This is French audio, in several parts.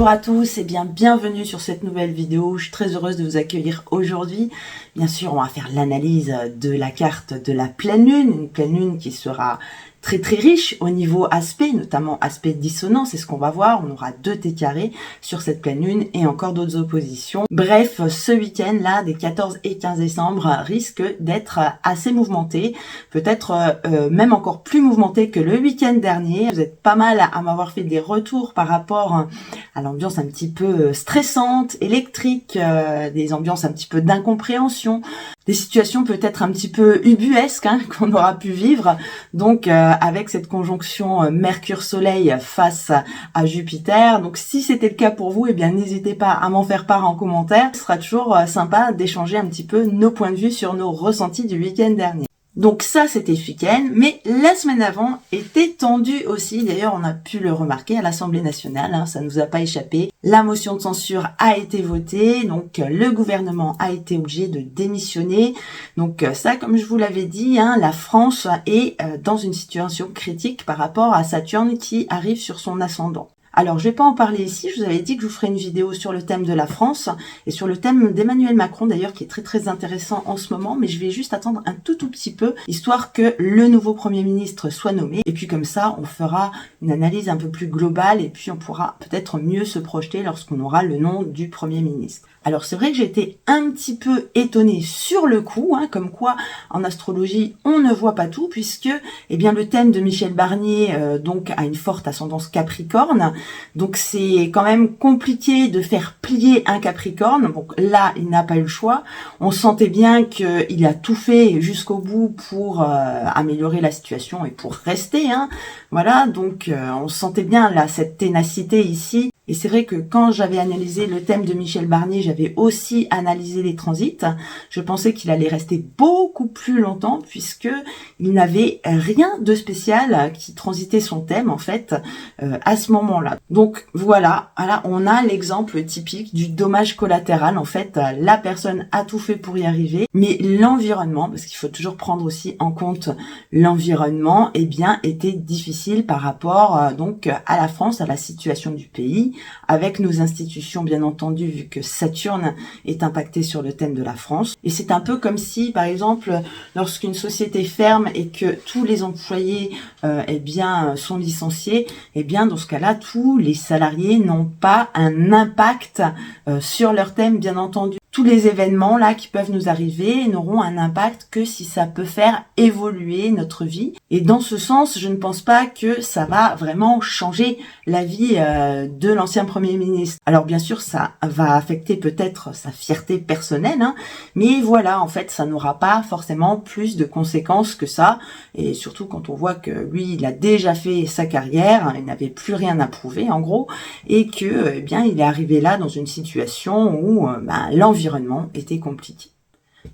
Bonjour à tous et bienvenue sur cette nouvelle vidéo. Je suis très heureuse de vous accueillir aujourd'hui. Bien sûr, on va faire l'analyse de la carte de la pleine lune, une pleine lune qui sera très riche au niveau aspect, notamment aspect dissonance, c'est ce qu'on va voir. On aura 2 T carrés sur cette pleine lune et encore d'autres oppositions. Bref, ce week-end là, des 14 et 15 décembre, risque d'être assez mouvementé, peut-être même encore plus mouvementé que le week-end dernier. Vous êtes pas mal à m'avoir fait des retours par rapport à l'ambiance un petit peu stressante, électrique, des ambiances un petit peu d'incompréhension, des situations peut-être un petit peu ubuesques qu'on aura pu vivre. Donc avec cette conjonction Mercure-Soleil face à Jupiter. Donc si c'était le cas pour vous, eh bien n'hésitez pas à m'en faire part en commentaire. Ce sera toujours sympa d'échanger un petit peu nos points de vue sur nos ressentis du week-end dernier. Donc ça, c'était ce week-end, mais la semaine avant était tendue aussi. D'ailleurs, on a pu le remarquer à l'Assemblée nationale, ça ne nous a pas échappé. La motion de censure a été votée, donc le gouvernement a été obligé de démissionner. Donc ça, comme je vous l'avais dit, la France est dans une situation critique par rapport à Saturne qui arrive sur son ascendant. Alors, je vais pas en parler ici, je vous avais dit que je vous ferai une vidéo sur le thème de la France et sur le thème d'Emmanuel Macron d'ailleurs qui est très intéressant en ce moment, mais je vais juste attendre un tout petit peu, histoire que le nouveau Premier ministre soit nommé et puis comme ça, on fera une analyse un peu plus globale et puis on pourra peut-être mieux se projeter lorsqu'on aura le nom du Premier ministre. Alors c'est vrai que j'ai été un petit peu étonnée sur le coup, comme quoi en astrologie on ne voit pas tout, puisque le thème de Michel Barnier donc a une forte ascendance Capricorne, donc c'est quand même compliqué de faire plier un Capricorne. Donc là il n'a pas eu le choix, on sentait bien qu'il a tout fait jusqu'au bout pour améliorer la situation et pour rester, voilà, donc on sentait bien là cette ténacité ici. Et c'est vrai que quand j'avais analysé le thème de Michel Barnier, j'avais aussi analysé les transits. Je pensais qu'il allait rester beaucoup plus longtemps puisque il n'avait rien de spécial qui transitait son thème en fait à ce moment-là. Donc voilà, on a l'exemple typique du dommage collatéral. En fait, la personne a tout fait pour y arriver, mais l'environnement, parce qu'il faut toujours prendre aussi en compte l'environnement, était difficile par rapport donc à la France, à la situation du pays, avec nos institutions bien entendu, vu que Saturne est impacté sur le thème de la France. Et c'est un peu comme si, par exemple, lorsqu'une société ferme et que tous les employés sont licenciés, dans ce cas-là, tous les salariés n'ont pas un impact sur leur thème, bien entendu. Tous les événements là qui peuvent nous arriver n'auront un impact que si ça peut faire évoluer notre vie. Et dans ce sens, je ne pense pas que ça va vraiment changer la vie de l'ancien Premier ministre. Alors bien sûr, ça va affecter peut-être sa fierté personnelle, mais voilà, en fait, ça n'aura pas forcément plus de conséquences que ça. Et surtout quand on voit que lui, il a déjà fait sa carrière, il n'avait plus rien à prouver en gros, et que il est arrivé là dans une situation où l'environnement était compliqué.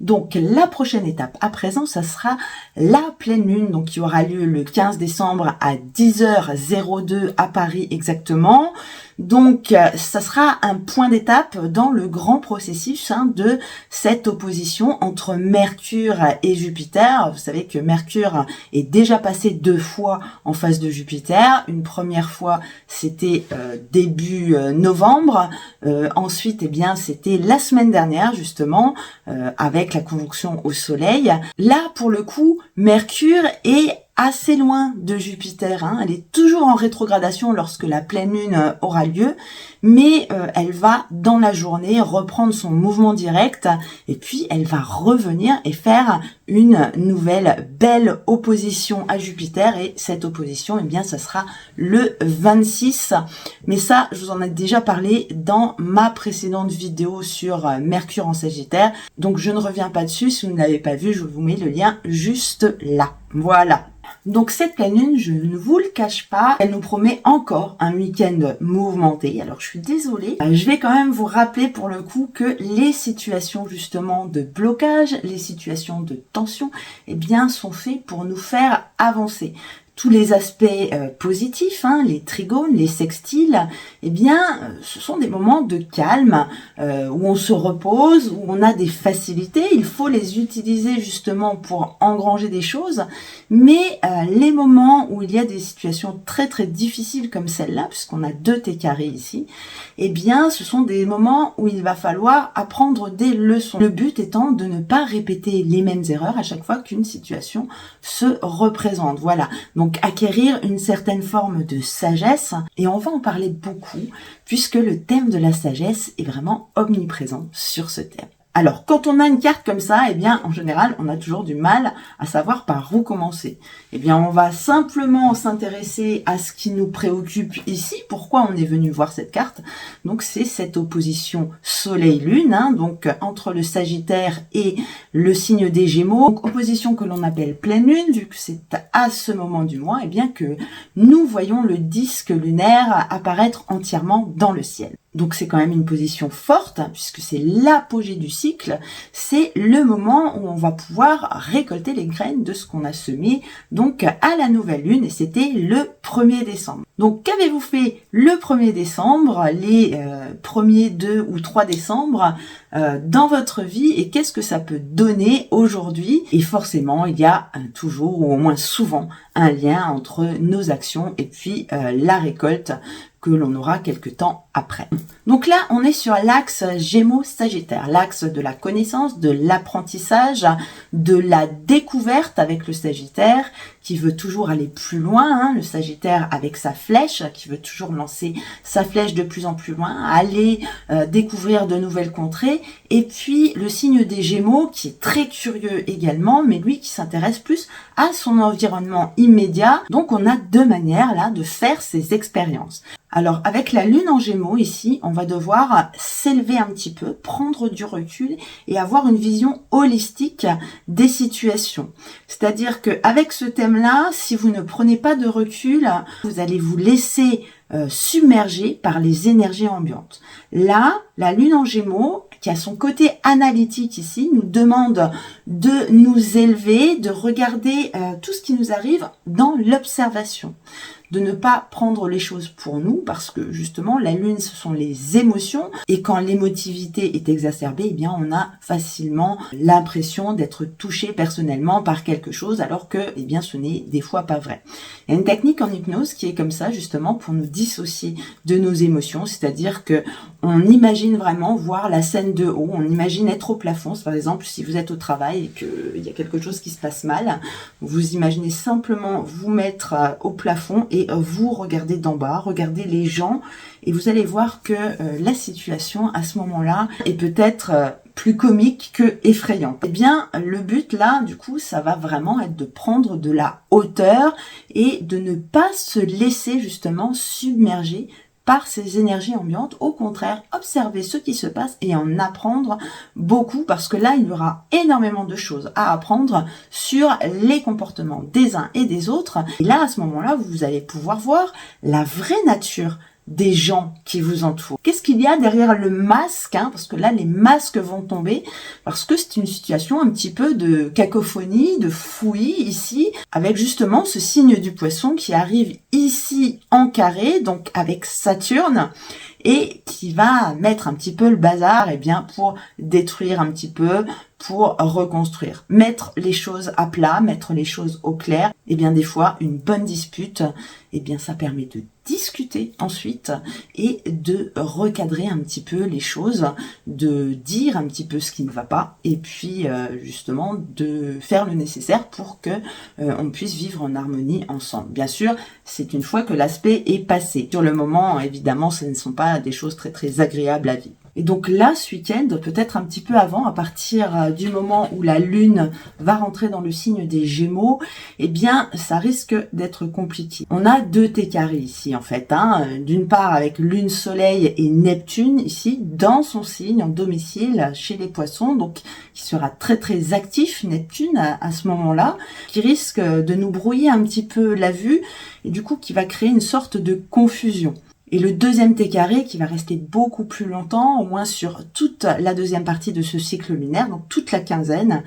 Donc la prochaine étape à présent, ça sera la pleine lune, donc qui aura lieu le 15 décembre à 10h02 à Paris exactement. Donc ça sera un point d'étape dans le grand processus de cette opposition entre Mercure et Jupiter. Vous savez que Mercure est déjà passé 2 fois en face de Jupiter. Une première fois c'était début novembre, ensuite c'était la semaine dernière justement avec la conjonction au Soleil. Là pour le coup Mercure est assez loin de Jupiter, elle est toujours en rétrogradation lorsque la pleine lune aura lieu, mais elle va dans la journée reprendre son mouvement direct et puis elle va revenir et faire une nouvelle belle opposition à Jupiter, et cette opposition ça sera le 26, mais ça je vous en ai déjà parlé dans ma précédente vidéo sur Mercure en Sagittaire, donc je ne reviens pas dessus. Si vous ne l'avez pas vu, je vous mets le lien juste là. Voilà. Donc cette pleine lune, je ne vous le cache pas, elle nous promet encore un week-end mouvementé. Alors je suis désolée, je vais quand même vous rappeler pour le coup que les situations justement de blocage, les situations de tension, sont faites pour nous faire avancer. tous les aspects positifs, hein, les trigones, les sextiles, eh bien, ce sont des moments de calme où on se repose, où on a des facilités. Il faut les utiliser justement pour engranger des choses, mais les moments où il y a des situations très très difficiles comme celle-là, puisqu'on a 2 T carrés ici, eh bien, ce sont des moments où il va falloir apprendre des leçons. Le but étant de ne pas répéter les mêmes erreurs à chaque fois qu'une situation se représente. Voilà. Donc, acquérir une certaine forme de sagesse, et on va en parler beaucoup, puisque le thème de la sagesse est vraiment omniprésent sur ce thème. Alors, quand on a une carte comme ça, eh bien, en général, on a toujours du mal à savoir par où commencer. Eh bien, on va simplement s'intéresser à ce qui nous préoccupe ici. Pourquoi on est venu voir cette carte? Donc, c'est cette opposition Soleil-Lune, hein, donc entre le Sagittaire et le signe des Gémeaux. Donc, opposition que l'on appelle pleine lune, vu que c'est à ce moment du mois, eh bien, que nous voyons le disque lunaire apparaître entièrement dans le ciel. Donc c'est quand même une position forte, hein, puisque c'est l'apogée du cycle, c'est le moment où on va pouvoir récolter les graines de ce qu'on a semé, donc à la nouvelle lune, et c'était le 1er décembre. Donc qu'avez-vous fait le 1er décembre, les premiers 2 ou 3 décembre dans votre vie, et qu'est-ce que ça peut donner aujourd'hui? Et forcément, il y a toujours, ou au moins souvent, un lien entre nos actions et puis la récolte que l'on aura quelque temps après. Donc là, on est sur l'axe Gémeaux-Sagittaire, l'axe de la connaissance, de l'apprentissage, de la découverte avec le Sagittaire, qui veut toujours aller plus loin, hein, le Sagittaire avec sa flèche, qui veut toujours lancer sa flèche de plus en plus loin, aller découvrir de nouvelles contrées, et puis le signe des Gémeaux, qui est très curieux également, mais lui qui s'intéresse plus à son environnement immédiat. Donc on a 2 manières là de faire ces expériences. Alors avec la lune en Gémeaux ici, on va devoir s'élever un petit peu, prendre du recul et avoir une vision holistique des situations. C'est-à-dire que avec ce thème-là, si vous ne prenez pas de recul, vous allez vous laisser submerger par les énergies ambiantes. Là, la lune en Gémeaux, qui a son côté analytique ici, nous demande de nous élever, de regarder tout ce qui nous arrive dans l'observation, de ne pas prendre les choses pour nous, parce que justement la lune ce sont les émotions, et quand l'émotivité est exacerbée, eh bien on a facilement l'impression d'être touché personnellement par quelque chose, alors que eh bien ce n'est des fois pas vrai. Il y a une technique en hypnose qui est comme ça, justement pour nous dissocier de nos émotions, c'est-à-dire que on imagine vraiment voir la scène de haut, on imagine être au plafond. Par exemple, si vous êtes au travail et qu'il y a quelque chose qui se passe mal, vous imaginez simplement vous mettre au plafond et vous regardez d'en bas, regardez les gens, et vous allez voir que la situation à ce moment-là est peut-être plus comique que effrayante. Eh bien, le but là, du coup, ça va vraiment être de prendre de la hauteur et de ne pas se laisser justement submerger par ces énergies ambiantes. Au contraire, observer ce qui se passe et en apprendre beaucoup, parce que là, il y aura énormément de choses à apprendre sur les comportements des uns et des autres. Et là, à ce moment-là, vous allez pouvoir voir la vraie nature des gens qui vous entourent. Qu'est-ce qu'il y a derrière le masque, hein, parce que là, les masques vont tomber, parce que c'est une situation un petit peu de cacophonie, de fouillis ici, avec justement ce signe du poisson qui arrive ici en carré, donc avec Saturne, et qui va mettre un petit peu le bazar, eh bien, pour détruire un petit peu, pour reconstruire, mettre les choses à plat, mettre les choses au clair. Eh bien, des fois, une bonne dispute, eh bien, ça permet de discuter ensuite et de recadrer un petit peu les choses, de dire un petit peu ce qui ne va pas, et puis justement de faire le nécessaire pour que on puisse vivre en harmonie ensemble. Bien sûr, c'est une fois que l'aspect est passé. Sur le moment, évidemment, ce ne sont pas des choses très très agréables à vivre. Et donc là, ce week-end, peut-être un petit peu avant, à partir du moment où la lune va rentrer dans le signe des Gémeaux, eh bien, ça risque d'être compliqué. On a 2 T carrés ici, en fait, hein. D'une part, avec lune, soleil et Neptune, ici, dans son signe, en domicile, chez les poissons, donc, qui sera très très actif, Neptune, à ce moment-là, qui risque de nous brouiller un petit peu la vue, et du coup, qui va créer une sorte de confusion. Et le deuxième T carré qui va rester beaucoup plus longtemps, au moins sur toute la deuxième partie de ce cycle lunaire, donc toute la quinzaine.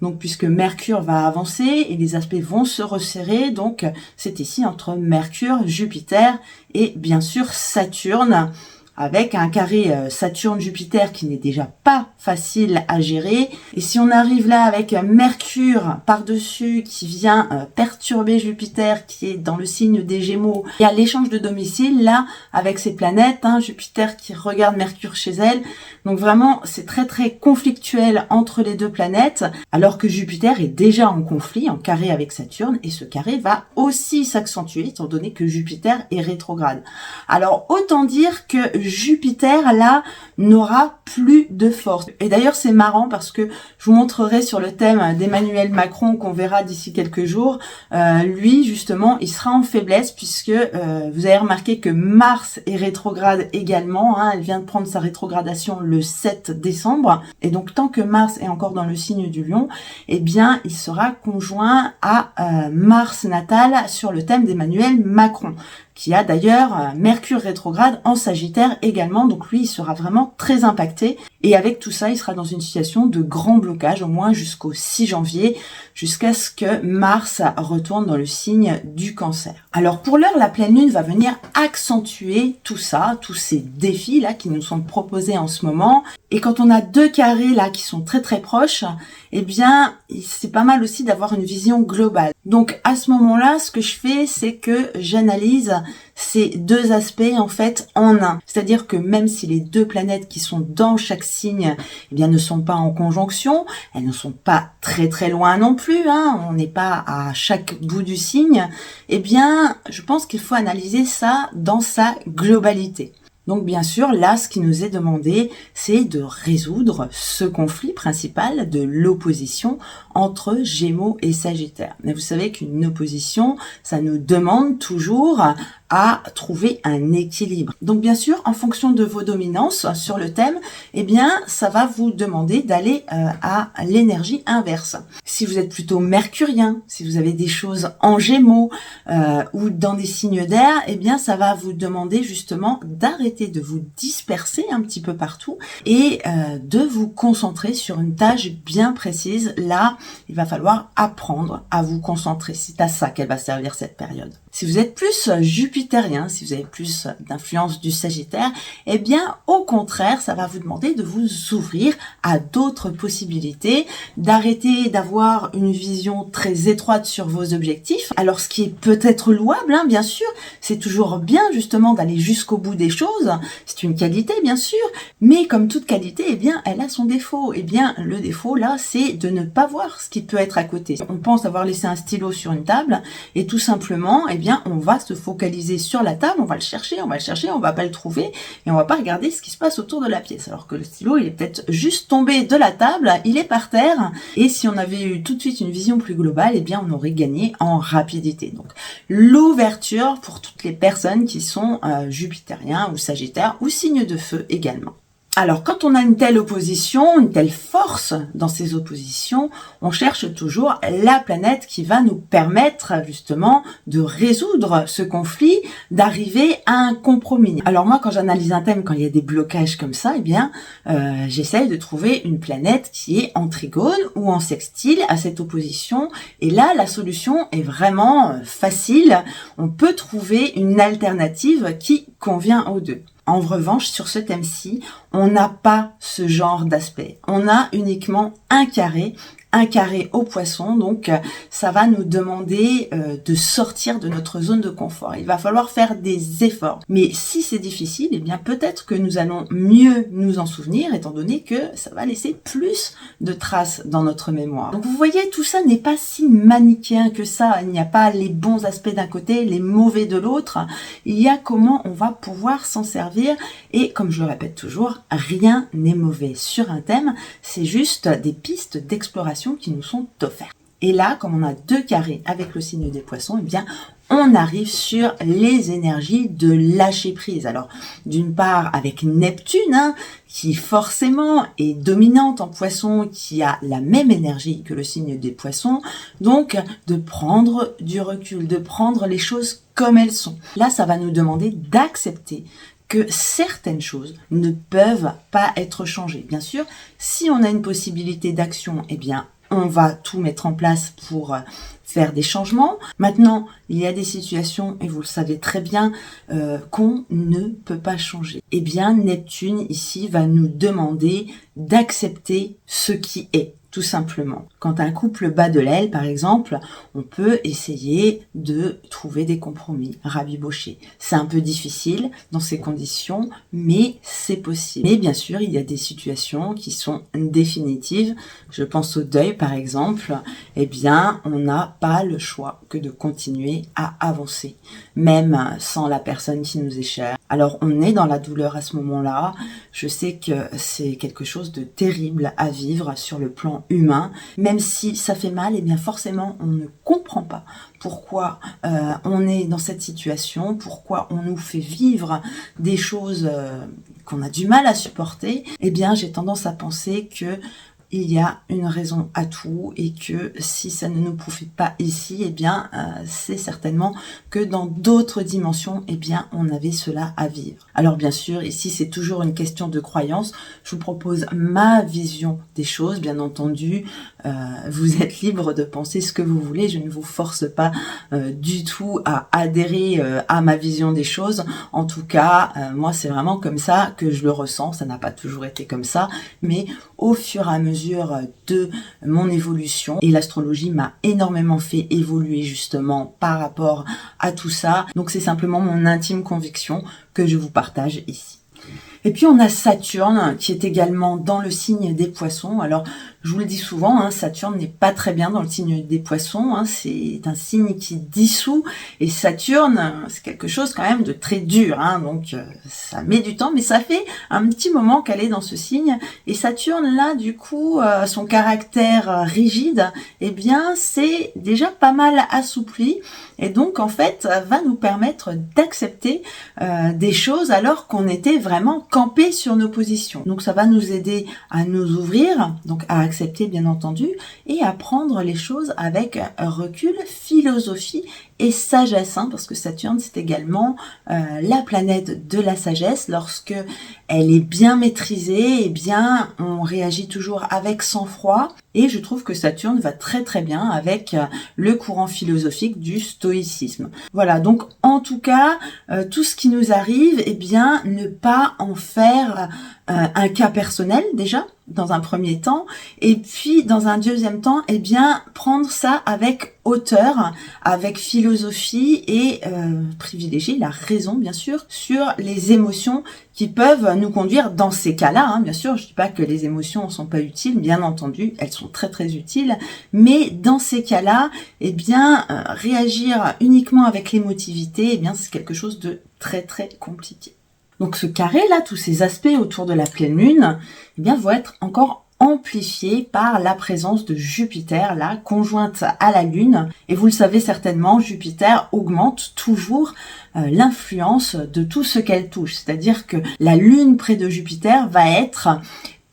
Donc puisque Mercure va avancer et les aspects vont se resserrer, donc c'est ici entre Mercure, Jupiter et bien sûr Saturne, avec un carré Saturne-Jupiter qui n'est déjà pas facile à gérer. Et si on arrive là avec Mercure par-dessus qui vient perturber Jupiter qui est dans le signe des Gémeaux, il y a l'échange de domicile là avec ces planètes, Jupiter qui regarde Mercure chez elle. Donc vraiment c'est très très conflictuel entre les deux planètes, alors que Jupiter est déjà en conflit, en carré avec Saturne, et ce carré va aussi s'accentuer étant donné que Jupiter est rétrograde. Alors autant dire que Jupiter là n'aura plus de force. Et d'ailleurs c'est marrant parce que je vous montrerai sur le thème d'Emmanuel Macron qu'on verra d'ici quelques jours. Lui justement il sera en faiblesse puisque vous avez remarqué que Mars est rétrograde également. Elle vient de prendre sa rétrogradation le 7 décembre. Et donc tant que Mars est encore dans le signe du Lion, eh bien il sera conjoint à Mars natal sur le thème d'Emmanuel Macron, qui a d'ailleurs Mercure rétrograde en Sagittaire également, donc lui il sera vraiment très impacté, et avec tout ça il sera dans une situation de grand blocage au moins jusqu'au 6 janvier, jusqu'à ce que Mars retourne dans le signe du Cancer. Alors pour l'heure la pleine lune va venir accentuer tout ça, tous ces défis là qui nous sont proposés en ce moment, et quand on a deux carrés là qui sont très très proches, eh bien c'est pas mal aussi d'avoir une vision globale. Donc à ce moment-là ce que je fais c'est que j'analyse ces deux aspects en fait en un. C'est-à-dire que même si les deux planètes qui sont dans chaque signe eh bien ne sont pas en conjonction, elles ne sont pas très très loin non plus, on n'est pas à chaque bout du signe, eh bien je pense qu'il faut analyser ça dans sa globalité. Donc bien sûr, là, ce qui nous est demandé, c'est de résoudre ce conflit principal de l'opposition entre Gémeaux et Sagittaire. Mais vous savez qu'une opposition, ça nous demande toujours à trouver un équilibre. Donc bien sûr, en fonction de vos dominances sur le thème, eh bien, ça va vous demander d'aller à l'énergie inverse. Si vous êtes plutôt mercurien, si vous avez des choses en Gémeaux ou dans des signes d'air, eh bien, ça va vous demander justement d'arrêter de vous disperser un petit peu partout et de vous concentrer sur une tâche bien précise. Là, il va falloir apprendre à vous concentrer. C'est à ça qu'elle va servir cette période. Si vous êtes plus jupitérien, si vous avez plus d'influence du Sagittaire, eh bien, au contraire, ça va vous demander de vous ouvrir à d'autres possibilités, d'arrêter d'avoir une vision très étroite sur vos objectifs. Alors, ce qui est peut-être louable, bien sûr, c'est toujours bien, justement, d'aller jusqu'au bout des choses. C'est une qualité, bien sûr, mais comme toute qualité, eh bien, elle a son défaut. Eh bien, le défaut, là, c'est de ne pas voir ce qui peut être à côté. On pense avoir laissé un stylo sur une table et tout simplement, eh bien, on va se focaliser sur la table, on va le chercher, on va pas le trouver et on va pas regarder ce qui se passe autour de la pièce. Alors que le stylo, il est peut-être juste tombé de la table, il est par terre et si on avait eu tout de suite une vision plus globale, eh bien, on aurait gagné en rapidité. Donc, l'ouverture pour toutes les personnes qui sont jupitériens ou sagittaires ou signes de feu également. Alors, quand on a une telle opposition, une telle force dans ces oppositions, on cherche toujours la planète qui va nous permettre justement de résoudre ce conflit, d'arriver à un compromis. Alors moi, quand j'analyse un thème, quand il y a des blocages comme ça, eh bien, j'essaye de trouver une planète qui est en trigone ou en sextile à cette opposition. Et là, la solution est vraiment facile. On peut trouver une alternative qui convient aux deux. En revanche, sur ce thème-ci, on n'a pas ce genre d'aspect. On a uniquement un carré au poisson, donc ça va nous demander de sortir de notre zone de confort. Il va falloir faire des efforts. Mais si c'est difficile, eh bien peut-être que nous allons mieux nous en souvenir, étant donné que ça va laisser plus de traces dans notre mémoire. Donc vous voyez, tout ça n'est pas si manichéen que ça. Il n'y a pas les bons aspects d'un côté, les mauvais de l'autre. Il y a comment on va pouvoir s'en servir. Et comme je le répète toujours, rien n'est mauvais sur un thème. C'est juste des pistes d'exploration qui nous sont offertes. Et là, comme on a deux carrés avec le signe des poissons, eh bien, on arrive sur les énergies de lâcher prise. Alors, d'une part, avec Neptune, qui forcément est dominante en Poisson, qui a la même énergie que le signe des Poissons, donc de prendre du recul, de prendre les choses comme elles sont. Là, ça va nous demander d'accepter que certaines choses ne peuvent pas être changées. Bien sûr, si on a une possibilité d'action, eh bien, on va tout mettre en place pour faire des changements. Maintenant, il y a des situations, et vous le savez très bien, qu'on ne peut pas changer. Eh bien, Neptune, ici, va nous demander d'accepter ce qui est, tout simplement. Quand un couple bat de l'aile, par exemple, on peut essayer de trouver des compromis, rabibocher. C'est un peu difficile dans ces conditions, mais c'est possible. Mais bien sûr, il y a des situations qui sont définitives. Je pense au deuil, par exemple. Eh bien, on n'a pas le choix que de continuer à avancer, même sans la personne qui nous est chère. Alors, on est dans la douleur à ce moment-là. Je sais que c'est quelque chose de terrible à vivre sur le plan humain. Même si ça fait mal, et bien forcément, on ne comprend pas pourquoi on est dans cette situation, pourquoi on nous fait vivre des choses qu'on a du mal à supporter. Eh bien, j'ai tendance à penser que il y a une raison à tout et que si ça ne nous profite pas ici, eh bien, c'est certainement que dans d'autres dimensions, eh bien, on avait cela à vivre. Alors bien sûr, ici, c'est toujours une question de croyance. Je vous propose ma vision des choses, bien entendu. Vous êtes libre de penser ce que vous voulez. Je ne vous force pas du tout à adhérer à ma vision des choses. En tout cas, moi, c'est vraiment comme ça que je le ressens. Ça n'a pas toujours été comme ça, mais au fur et à mesure de mon évolution, et l'astrologie m'a énormément fait évoluer justement par rapport à tout ça. Donc c'est simplement mon intime conviction que je vous partage ici. Et puis on a Saturne qui est également dans le signe des Poissons. Alors je vous le dis souvent, Saturne n'est pas très bien dans le signe des Poissons. C'est un signe qui dissout, et Saturne, c'est quelque chose quand même de très dur. Donc ça met du temps, mais ça fait un petit moment qu'elle est dans ce signe. Et Saturne là, du coup, son caractère rigide, eh bien c'est déjà pas mal assoupli. Et donc en fait, va nous permettre d'accepter des choses alors qu'on était vraiment campé sur nos positions. Donc ça va nous aider à nous ouvrir, donc à accepter bien entendu, et à prendre les choses avec recul, philosophie et sagesse, parce que Saturne c'est également la planète de la sagesse. Lorsque elle est bien maîtrisée, eh bien on réagit toujours avec sang-froid, et je trouve que Saturne va très très bien avec le courant philosophique du stoïcisme. Voilà, donc en tout cas, tout ce qui nous arrive, eh bien ne pas en faire un cas personnel déjà, dans un premier temps, et puis dans un deuxième temps, eh bien prendre ça avec hauteur, avec philosophie, et privilégier la raison bien sûr sur les émotions qui peuvent nous conduire dans ces cas-là. Bien sûr, je dis pas que les émotions ne sont pas utiles, bien entendu, elles sont très très utiles, mais dans ces cas-là, eh bien réagir uniquement avec l'émotivité, eh bien c'est quelque chose de très très compliqué. Donc ce carré-là, tous ces aspects autour de la pleine lune, eh bien, vont être encore amplifiés par la présence de Jupiter, là, conjointe à la Lune. Et vous le savez certainement, Jupiter augmente toujours l'influence de tout ce qu'elle touche. C'est-à-dire que la Lune près de Jupiter va être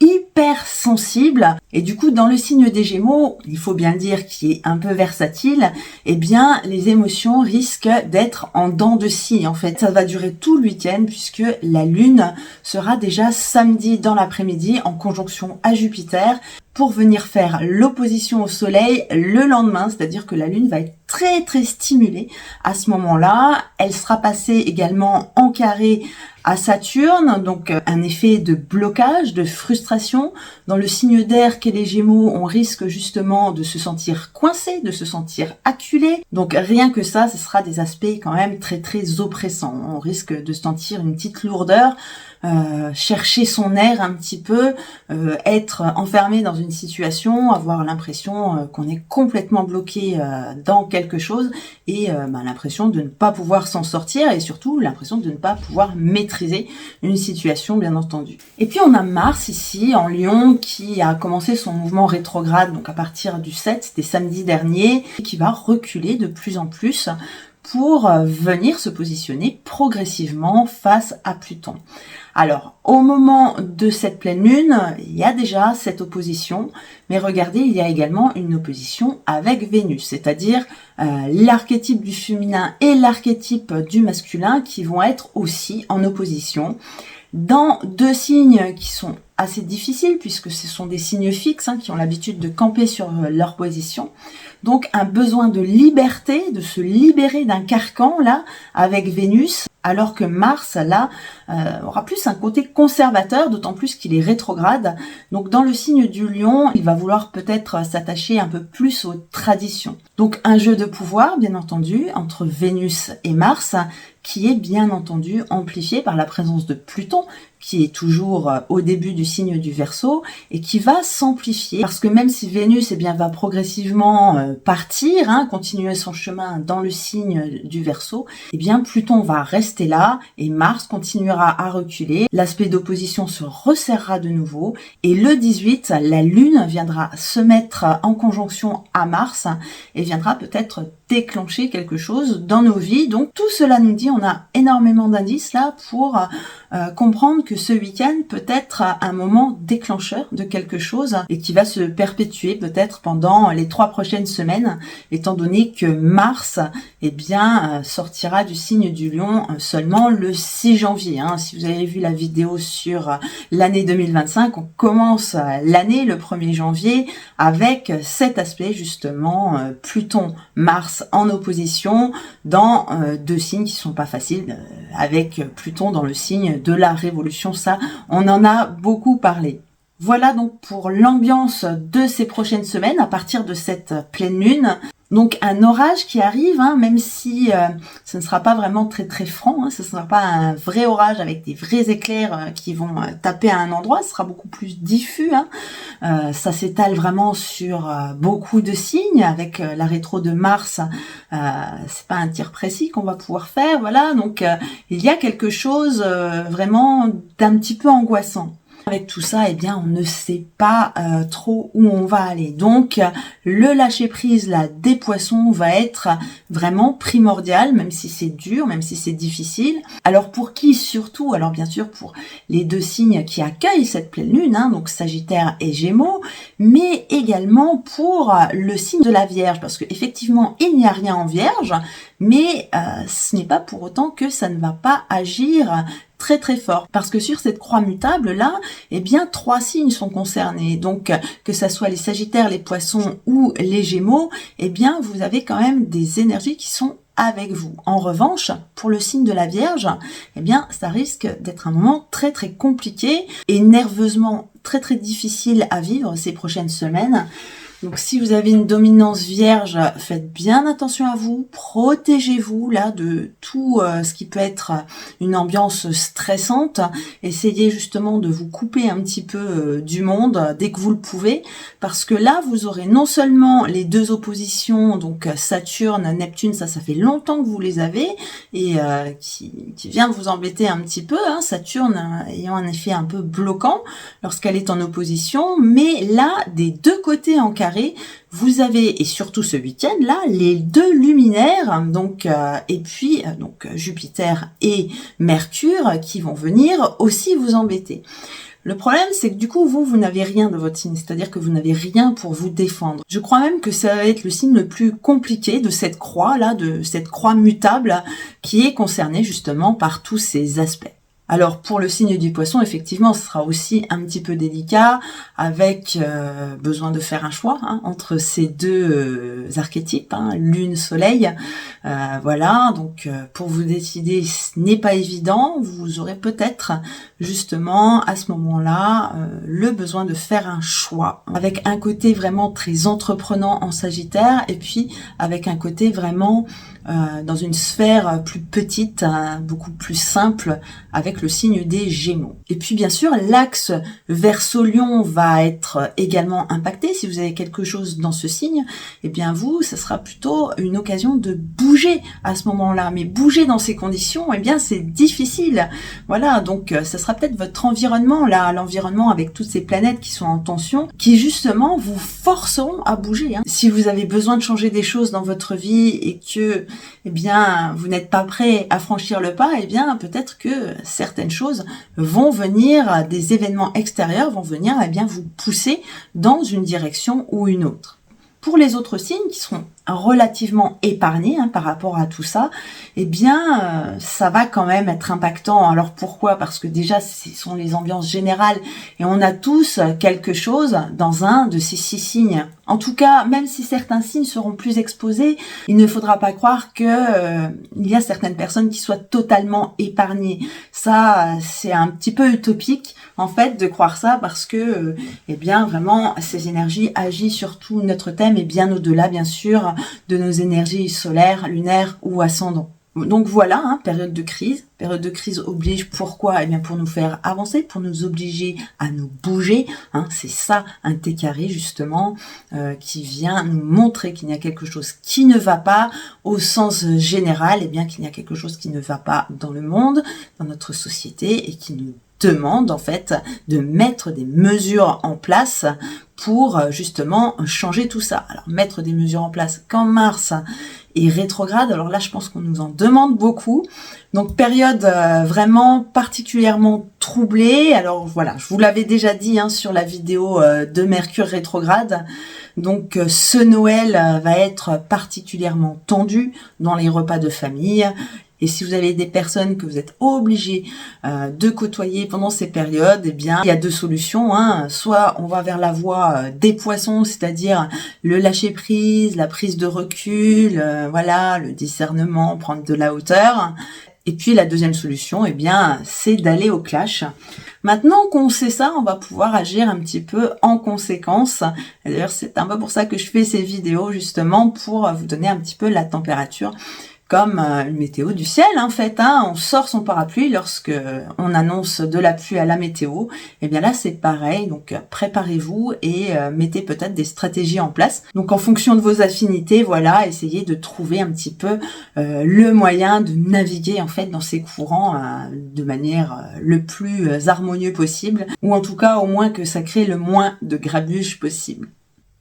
hyper sensible, et du coup dans le signe des Gémeaux, il faut bien le dire, qui est un peu versatile, eh bien les émotions risquent d'être en dents de scie. En fait, ça va durer tout le week-end puisque la Lune sera déjà samedi dans l'après-midi en conjonction à Jupiter pour venir faire l'opposition au Soleil le lendemain, c'est-à-dire que la Lune va être très très stimulée à ce moment-là. Elle sera passée également en carré à Saturne, donc un effet de blocage, de frustration. Dans le signe d'air qu'est les Gémeaux, on risque justement de se sentir coincé, de se sentir acculé. Donc rien que ça, ce sera des aspects quand même très très oppressants. On risque de sentir une petite lourdeur, chercher son air un petit peu, être enfermé dans une situation, avoir l'impression qu'on est complètement bloqué dans quelque chose, et l'impression de ne pas pouvoir s'en sortir, et surtout l'impression de ne pas pouvoir maîtriser une situation, bien entendu. Et puis on a Mars ici en Lion qui a commencé son mouvement rétrograde donc à partir du 7, c'était samedi dernier, et qui va reculer de plus en plus pour venir se positionner progressivement face à Pluton. Alors, au moment de cette pleine lune, il y a déjà cette opposition, mais regardez, il y a également une opposition avec Vénus, c'est-à-dire l'archétype du féminin et l'archétype du masculin qui vont être aussi en opposition dans deux signes qui sont assez difficiles puisque ce sont des signes fixes qui ont l'habitude de camper sur leur position. Donc un besoin de liberté, de se libérer d'un carcan là avec Vénus, alors que Mars là aura plus un côté conservateur, d'autant plus qu'il est rétrograde. Donc dans le signe du Lion, il va vouloir peut-être s'attacher un peu plus aux traditions. Donc un jeu de pouvoir bien entendu entre Vénus et Mars, qui est bien entendu amplifié par la présence de Pluton, qui est toujours au début du signe du Verseau et qui va s'amplifier parce que même si Vénus va progressivement partir, continuer son chemin dans le signe du Verseau, Pluton va rester là et Mars continuera à reculer. L'aspect d'opposition se resserrera de nouveau et le 18, la Lune viendra se mettre en conjonction à Mars et viendra peut-être déclencher quelque chose dans nos vies. Donc tout cela nous dit, on a énormément d'indices là pour comprendre que ce week-end peut être un moment déclencheur de quelque chose et qui va se perpétuer peut-être pendant les 3 prochaines semaines, étant donné que Mars sortira du signe du Lion seulement le 6 janvier. Si vous avez vu la vidéo sur l'année 2025, on commence l'année le 1er janvier avec cet aspect justement Pluton-Mars en opposition dans deux signes qui sont pas faciles, avec Pluton dans le signe de la révolution. Ça, on en a beaucoup parlé. Voilà donc pour l'ambiance de ces prochaines semaines à partir de cette pleine lune. Donc un orage qui arrive, même si ce ne sera pas vraiment très très franc, ce ne sera pas un vrai orage avec des vrais éclairs qui vont taper à un endroit, ce sera beaucoup plus diffus. Ça s'étale vraiment sur beaucoup de signes, avec la rétro de Mars, c'est pas un tir précis qu'on va pouvoir faire, voilà, donc il y a quelque chose vraiment d'un petit peu angoissant. Avec tout ça, on ne sait pas trop où on va aller. Donc, le lâcher prise là des poissons va être vraiment primordial, même si c'est dur, même si c'est difficile. Alors pour qui surtout? Alors bien sûr pour les deux signes qui accueillent cette pleine lune, donc Sagittaire et Gémeaux, mais également pour le signe de la Vierge, parce que effectivement il n'y a rien en Vierge, mais ce n'est pas pour autant que ça ne va pas agir très très fort, parce que sur cette croix mutable là, 3 signes sont concernés, donc que ça soit les Sagittaires, les Poissons ou les Gémeaux, vous avez quand même des énergies qui sont avec vous. En revanche, pour le signe de la Vierge, ça risque d'être un moment très très compliqué et nerveusement très très difficile à vivre ces prochaines semaines. Donc si vous avez une dominance vierge, faites bien attention à vous, protégez-vous là de tout ce qui peut être une ambiance stressante. Essayez justement de vous couper un petit peu du monde dès que vous le pouvez, parce que là vous aurez non seulement les deux oppositions, donc Saturne, Neptune, ça fait longtemps que vous les avez et qui vient vous embêter un petit peu, Saturne ayant un effet un peu bloquant lorsqu'elle est en opposition, mais là des deux côtés en carré, vous avez, et surtout ce week-end là, les deux luminaires, donc Jupiter et Mercure, qui vont venir aussi vous embêter. Le problème, c'est que du coup, vous n'avez rien de votre signe, c'est-à-dire que vous n'avez rien pour vous défendre. Je crois même que ça va être le signe le plus compliqué de cette croix là, de cette croix mutable, qui est concernée justement par tous ces aspects. Alors pour le signe du Poisson, effectivement, ce sera aussi un petit peu délicat, avec besoin de faire un choix entre ces deux archétypes, Lune, Soleil. Voilà, donc pour vous décider, ce n'est pas évident. Vous aurez peut-être justement à ce moment-là le besoin de faire un choix, avec un côté vraiment très entreprenant en Sagittaire, et puis avec un côté vraiment dans une sphère plus petite, beaucoup plus simple, avec avec le signe des Gémeaux. Et puis bien sûr, l'axe Verseau-Lion va être également impacté. Si vous avez quelque chose dans ce signe, eh bien vous, ça sera plutôt une occasion de bouger à ce moment-là. Mais bouger dans ces conditions, eh bien c'est difficile. Voilà, donc ça sera peut-être votre environnement, là, l'environnement avec toutes ces planètes qui sont en tension, qui justement vous forceront à bouger. Si vous avez besoin de changer des choses dans votre vie et que, eh bien, vous n'êtes pas prêt à franchir le pas, eh bien, peut-être que certaines choses vont venir, des événements extérieurs vont venir, eh bien, vous pousser dans une direction ou une autre. Pour les autres signes qui seront relativement épargnés par rapport à tout ça, eh bien, ça va quand même être impactant. Alors pourquoi? Parce que déjà, ce sont les ambiances générales et on a tous quelque chose dans un de ces 6 signes. En tout cas, même si certains signes seront plus exposés, il ne faudra pas croire que il y a certaines personnes qui soient totalement épargnées. Ça, c'est un petit peu utopique, en fait, de croire ça parce que, eh bien, vraiment, ces énergies agissent sur tout notre thème et bien au-delà, bien sûr, de nos énergies solaires, lunaires ou ascendants. Donc voilà, période de crise. Période de crise oblige, pourquoi? Eh bien pour nous faire avancer, pour nous obliger à nous bouger. C'est ça un T carré justement qui vient nous montrer qu'il y a quelque chose qui ne va pas au sens général, eh bien qu'il y a quelque chose qui ne va pas dans le monde, dans notre société et qui nous demande en fait de mettre des mesures en place pour justement changer tout ça. Alors mettre des mesures en place quand Mars est rétrograde, alors là je pense qu'on nous en demande beaucoup. Donc période vraiment particulièrement troublée. Alors voilà, je vous l'avais déjà dit sur la vidéo de Mercure rétrograde. Donc ce Noël va être particulièrement tendu dans les repas de famille. Et si vous avez des personnes que vous êtes obligés de côtoyer pendant ces périodes, eh bien, il y a 2 solutions. Soit on va vers la voie des poissons, c'est-à-dire le lâcher prise, la prise de recul, voilà, le discernement, prendre de la hauteur. Et puis la deuxième solution, eh bien, c'est d'aller au clash. Maintenant qu'on sait ça, on va pouvoir agir un petit peu en conséquence. D'ailleurs, c'est un peu pour ça que je fais ces vidéos, justement, pour vous donner un petit peu la température. Comme une météo du ciel, en fait. On sort son parapluie lorsque on annonce de la pluie à la météo. Et bien là, c'est pareil. Donc, préparez-vous et mettez peut-être des stratégies en place. Donc, en fonction de vos affinités, voilà, essayez de trouver un petit peu le moyen de naviguer, en fait, dans ces courants de manière le plus harmonieux possible. Ou en tout cas, au moins que ça crée le moins de grabuge possible.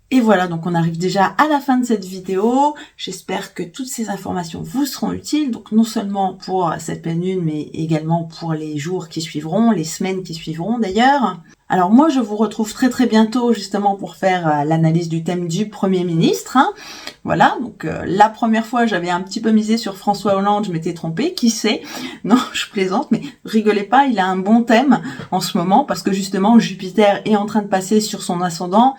Et voilà, donc on arrive déjà à la fin de cette vidéo. J'espère que toutes ces informations vous seront utiles, donc non seulement pour cette pleine lune, mais également pour les jours qui suivront, les semaines qui suivront d'ailleurs. Alors moi, je vous retrouve très très bientôt justement pour faire l'analyse du thème du Premier ministre. Voilà, donc la première fois, j'avais un petit peu misé sur François Hollande, je m'étais trompée, qui sait? Non, je plaisante, mais rigolez pas, il a un bon thème en ce moment, parce que justement, Jupiter est en train de passer sur son ascendant.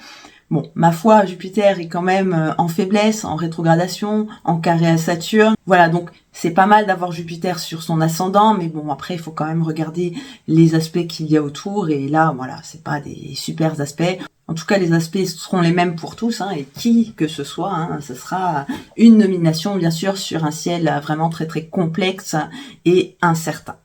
Bon, ma foi, Jupiter est quand même en faiblesse, en rétrogradation, en carré à Saturne. Voilà, donc c'est pas mal d'avoir Jupiter sur son ascendant, mais bon, après, il faut quand même regarder les aspects qu'il y a autour. Et là, voilà, c'est pas des super aspects. En tout cas, les aspects seront les mêmes pour tous, et qui que ce soit, ce sera une nomination, bien sûr, sur un ciel vraiment très très complexe et incertain.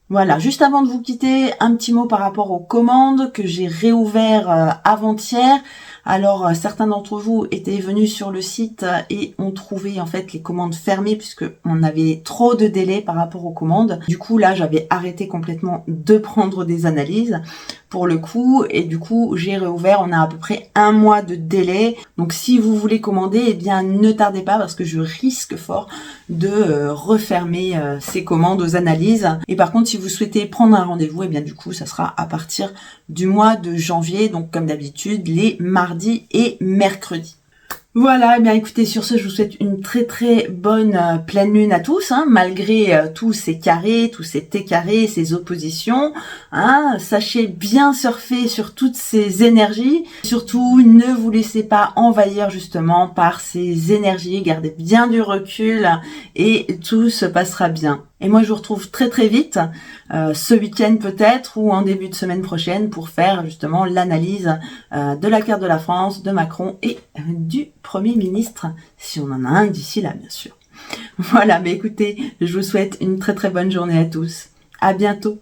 Voilà, juste avant de vous quitter, un petit mot par rapport aux commandes que j'ai réouvert avant-hier. Alors, certains d'entre vous étaient venus sur le site et ont trouvé en fait les commandes fermées puisque on avait trop de délais par rapport aux commandes. Du coup, là, j'avais arrêté complètement de prendre des analyses pour le coup et du coup, j'ai réouvert. On a à peu près 1 mois de délai. Donc, si vous voulez commander, eh bien, ne tardez pas parce que je risque fort de refermer ces commandes aux analyses. Et par contre, si vous souhaitez prendre un rendez-vous, eh bien, du coup, ça sera à partir du mois de janvier. Donc, comme d'habitude, les mardis et mercredis. Voilà, eh bien écoutez, sur ce, je vous souhaite une très très bonne pleine lune à tous, malgré tous ces carrés, tous ces T carrés, ces oppositions. Sachez bien surfer sur toutes ces énergies. Surtout, ne vous laissez pas envahir justement par ces énergies. Gardez bien du recul et tout se passera bien. Et moi, je vous retrouve très très vite, ce week-end peut-être, ou en début de semaine prochaine, pour faire justement l'analyse de la carte de la France, de Macron et du Premier ministre, si on en a un d'ici là, bien sûr. Voilà, mais écoutez, je vous souhaite une très très bonne journée à tous. À bientôt.